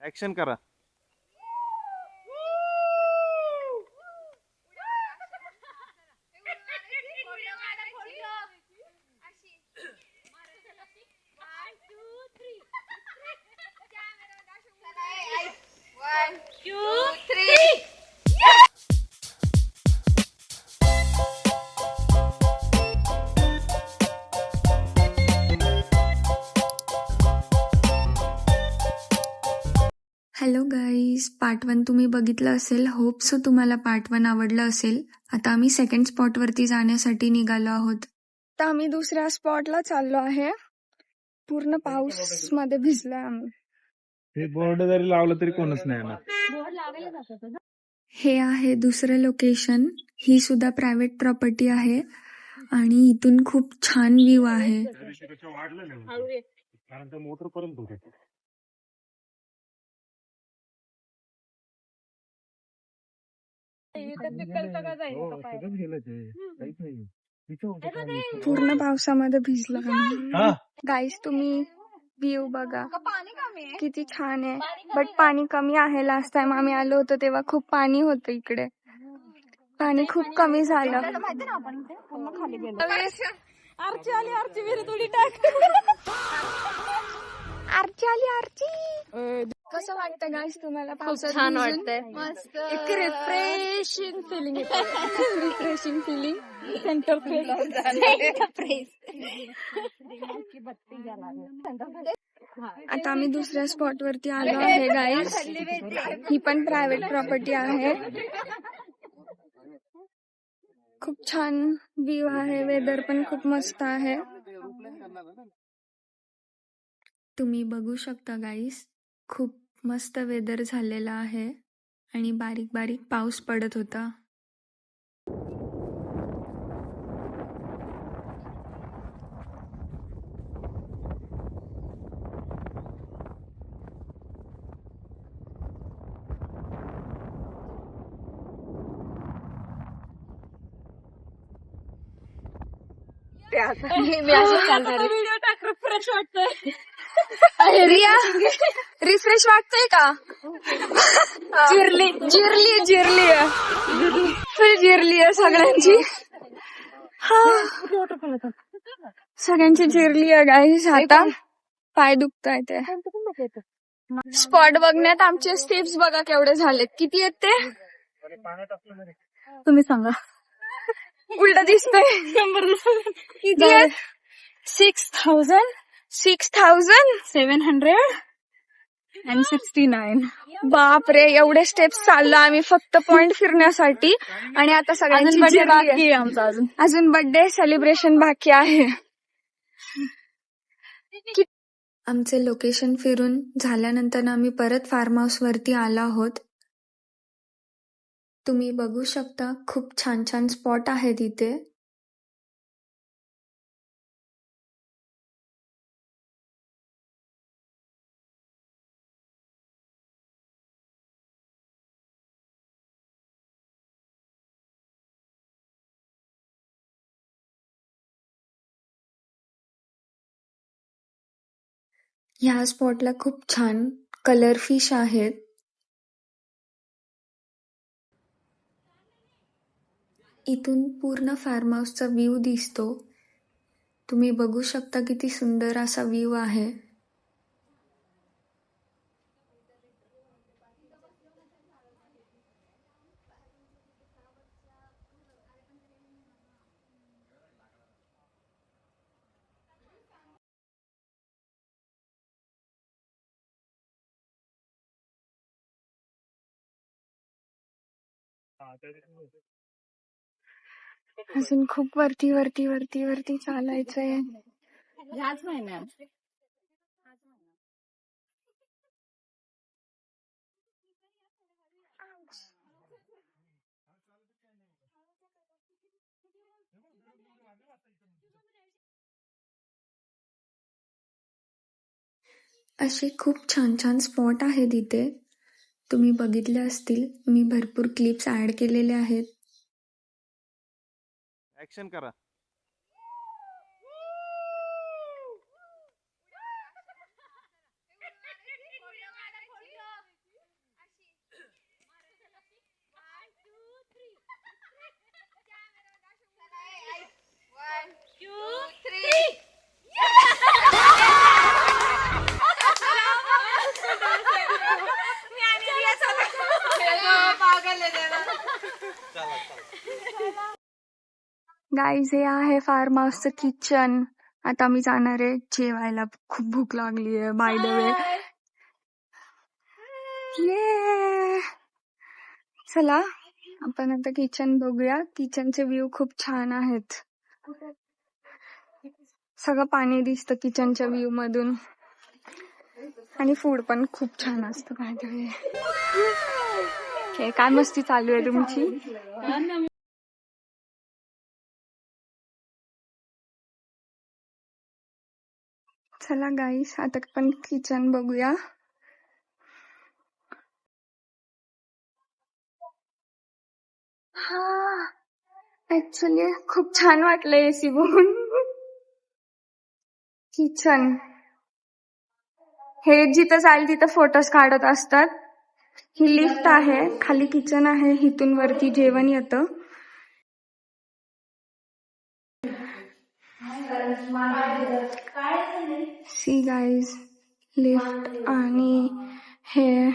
Action करा. One, two, three. Hello guys, part 1 तुम्ही बघितलं असेल. होप सो तुम्हाला पार्ट 1 आवडलं असेल. आता आम्ही सेकंड स्पॉटवरती जाण्यासाठी निघालो आहोत. आता आम्ही दुसऱ्या स्पॉटला चाललो आहे. पूर्ण पाऊस मध्ये भिजलोय आम्ही. हे बोर्ड जरी लावलं तरी कोणच नाही येणार. हे आहे दुसरं लोकेशन. ही सुद्धा प्रायव्हेट प्रॉपर्टी आहे आणि इथून खूप छान व्ह्यू आहे. मोटर पर्यंत होते. पूर्ण पावसामध्ये भिजलो आम्ही. गाईज तुम्ही व्ह्यू बघा किती छान आहे. बट पाणी कमी आहे. लास्ट टाइम आम्ही आलो होतो तेव्हा खूप पाणी होतं इकडे. पाणी खूप कमी झालं. आरची आली, आरची विहिरीत उडी टाक. आरची आली, आरची. कसं वाटतं गाईस तुम्हाला? खूप छान वाटतंय. मस्त. एक रिफ्रेशिंग फिलिंग येते. Refreshing feeling. Center Fresh. आता आम्ही दुसऱ्या स्पॉट वरती आलो आहे गाईस. ही पण प्रायव्हेट प्रॉपर्टी आहे. खूप छान व्ह्यू आहे. वेदर पण खूप मस्त आहे. तुम्ही बघू शकता गाईस, खूप मस्त वेदर झालेला आहे आणि बारीक बारीक पाऊस पडत होता. व्हिडिओ टाक, फ्रेश वाटतंय. रिया, रिफ्रेश वाटतंय का? जिरली जिरली जिरली फुल जिरली आहे सगळ्यांची. सगळ्यांची जिरली आहे गाईस. आता पाय दुखताय ते. स्पॉट बघण्यात आमचे स्टेप्स बघा केवढे झालेत. किती आहेत ते तुम्ही सांगा. उलट दिसतंय. किती आहेत? 6,769. बापरे, एवढे स्टेप्स चाललो आम्ही फक्त पॉइंट फिरण्यासाठी. आणि आता सगळ्यांची जिरली आहे. अजून बर्थडे सेलिब्रेशन बाकी आहे. आमचे लोकेशन फिरून झाल्यानंतर आम्ही परत फार्म हाऊस वरती आलो आहोत. तुम्ही बघू शकता खूप छान छान स्पॉट आहेत इथे. ह्या स्पॉटला खूप छान कलर फिश आहेत. इथून पूर्ण फार्म हाऊसचा व्ह्यू दिसतो. तुम्ही बघू शकता किती सुंदर असा व्ह्यू आहे. अजून खूप वरती वरती वरती वरती चालायचंय. ह्याच महिन्यात असे खूप छान छान स्पॉट आहेत इथे. तुम्ही बघितले असतील. मी भरपूर क्लिप्स ऍड केलेले आहेत. ऍक्शन करा. गाईज हे आहे फार्म हाऊसचं किचन. आता मी जाणार आहे जेवायला. खूप भूक लागली आहे बाय द वे. ये चला आपण आता किचन बघूया. किचनचे व्ह्यू खूप छान आहेत. सगळं पाणी दिसतं किचनच्या व्ह्यू मधून. आणि फूड पण खूप छान असतं बाय द वे. काय मस्ती चालू आहे तुमची? चला गाईस आता पण किचन बघूया. हा ऍक्च्युली खूप छान वाटलं एसी बघून. किचन हे जिथं जाईल तिथं फोटोज काढत असतात. ही लिफ्ट आहे, खाली किचन आहे, इथून वरती जेवण येतं. सी गाईज लिफ्ट आणि हे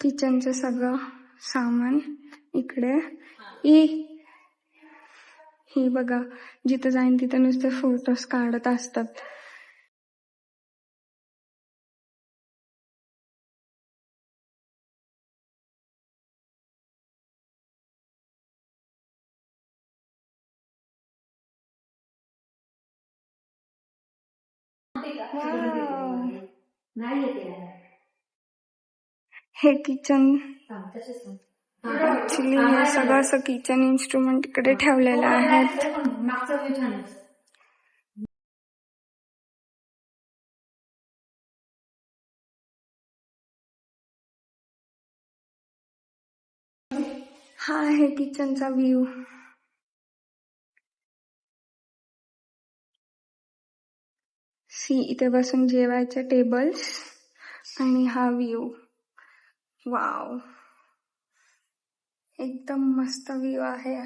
किचनचं सगळं सामान इकडे. ही बघा जिथं जाईन तिथं नुसते फोटोज काढत असतात. हे किचन ऍक्च्युली हे सगळं असं किचन इन्स्ट्रुमेंट इकडे ठेवलेलं आहेत. हा आहे किचनचा व्ह्यू. सी इथे बसून जेवायचे टेबल्स आणि हा व्ह्यू. वाव एकदम मस्त व्ह्यू आहे.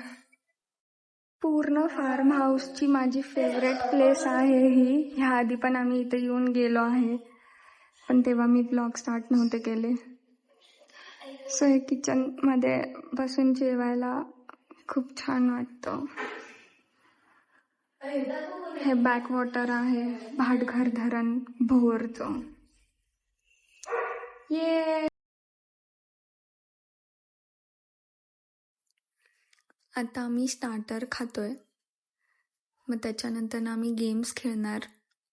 पूर्ण फार्म हाऊसची माझी फेवरेट प्लेस आहे ही. ह्या आधी पण आम्ही इथे येऊन गेलो आहे, पण तेव्हा मी ब्लॉग स्टार्ट नव्हते केले. सो हे किचन मध्ये बसून जेवायला खूप छान वाटतं. हे बॅकवॉटर आहे, भाटघर धरण भोरचं. ये आता आम्ही स्टार्टर खातोय, मग त्याच्यानंतर आम्ही गेम्स खेळणार,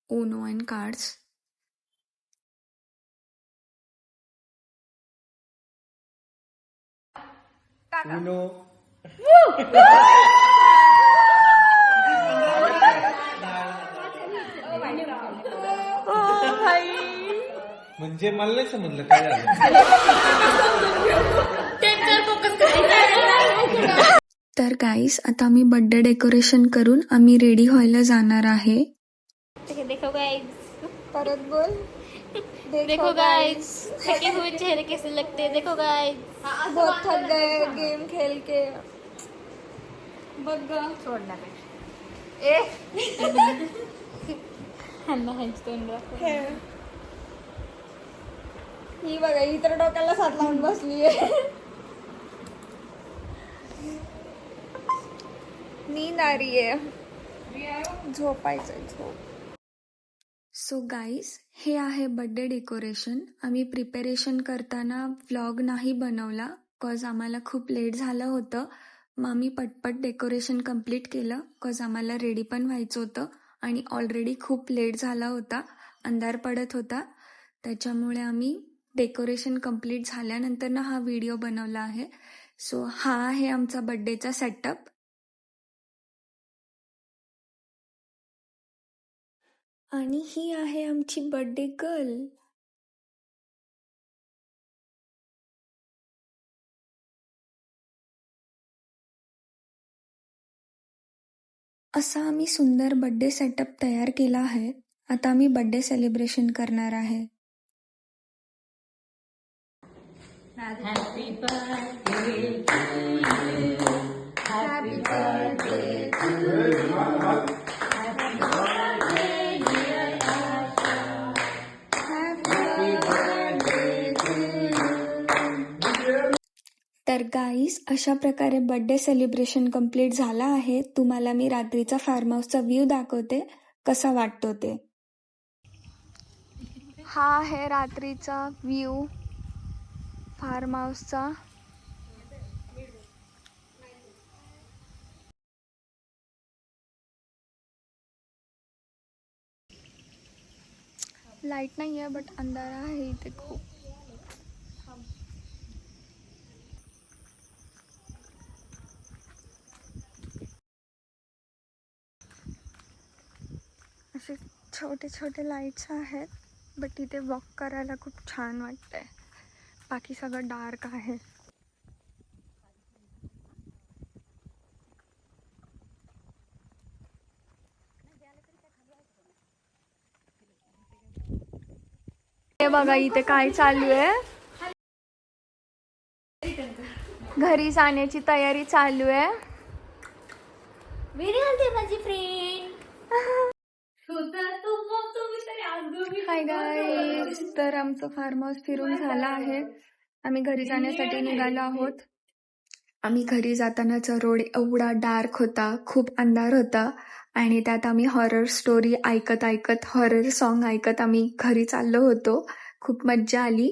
ओनो अँड कार्ड्स. म्हणजे मला नाही समजलं काय झालं. तर गाईस आता आम्ही बर्थडे डेकोरेशन करून आम्ही रेडी व्हायला जाणार आहे. देखो गाइस, परत बोल. देखो गाइस, थके हुए चेहरे कैसे लगते हैं. देखो गाइस, बहुत थक गए गेम खेल के. बघ छोड़ना ही बघा ही तर डोक्याला साथ लावून बसलीये. नींद आ रही है, झोपायचंय झोप. सो गाईज हे आहे बर्थडे डेकोरेशन. आम्ही प्रिपरेशन करताना व्लॉग नाही बनवला कॉज आम्हाला खूप लेट झालं होतं. मग आम्ही पटपट डेकोरेशन कम्प्लीट केलं कॉज आम्हाला रेडी पण व्हायचं होतं आणि ऑलरेडी खूप लेट झाला होता, अंधार पडत होता. त्याच्यामुळे आम्ही डेकोरेशन कम्प्लीट झाल्यानंतर ना हा व्हिडिओ बनवला आहे. सो हा आहे आमचा बर्थडेचा सेटअप. आणि ही आहे आमची बर्थडे गर्ल. असा आम्ही सुंदर बर्थडे सेटअप तयार केला आहे. आता आम्ही बर्थडे सेलिब्रेशन करणार आहे. Happy birthday to you. Happy birthday to you. Happy birthday dear Asha. Happy birthday तर गाईस, अशा प्रकारे बर्थडे सेलिब्रेशन कंप्लीट झाला आहे. तुम्हाला मी रात्रीचा फार्म हाऊसचा व्ह्यू दाखवते, कसा वाटतो ते. हा आहे रात्रीचा व्ह्यू फार्म हाऊसचा. लाईट नाही आहे बट अंधारा आहे इथे खूप. असे छोटे छोटे लाईट्स आहेत बट इथे वॉक करायला खूप छान वाटतंय. बाकी सगळं डार्क आहे. हे बघा इथे काय चालू आहे. घरी जाण्याची तयारी चालू आहे. माझी फ्रेंड. हाय गाईज, तर आमचं फार्म हाऊस फिरून झालं आहे. आम्ही घरी जाण्यासाठी निघालो आहोत. आम्ही घरी जातानाचा रोड एवढा डार्क होता, खूप अंधार होता आणि त्यात आम्ही हॉरर स्टोरी ऐकत ऐकत, हॉरर सॉन्ग ऐकत आम्ही घरी चाललो होतो. खूप मज्जा आली.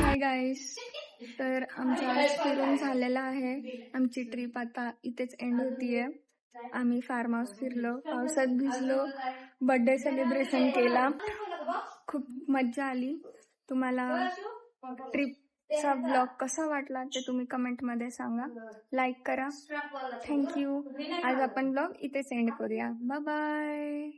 हाय गाईस, तर आमचं आज फिरून झालेलं आहे. आमची ट्रिप आता इथेच एंड होतीये. आम्ही फार्म हाऊस फिरलो, पावसात भिजलो, बर्थडे सेलिब्रेशन केला. खूप मज्जा आली. तुम्हाला ट्रिपचा ब्लॉग कसा वाटला ते तुम्ही कमेंटमध्ये सांगा. लाईक करा. थँक्यू. आज आपण ब्लॉग इथेच एंड करूया. Bye bye.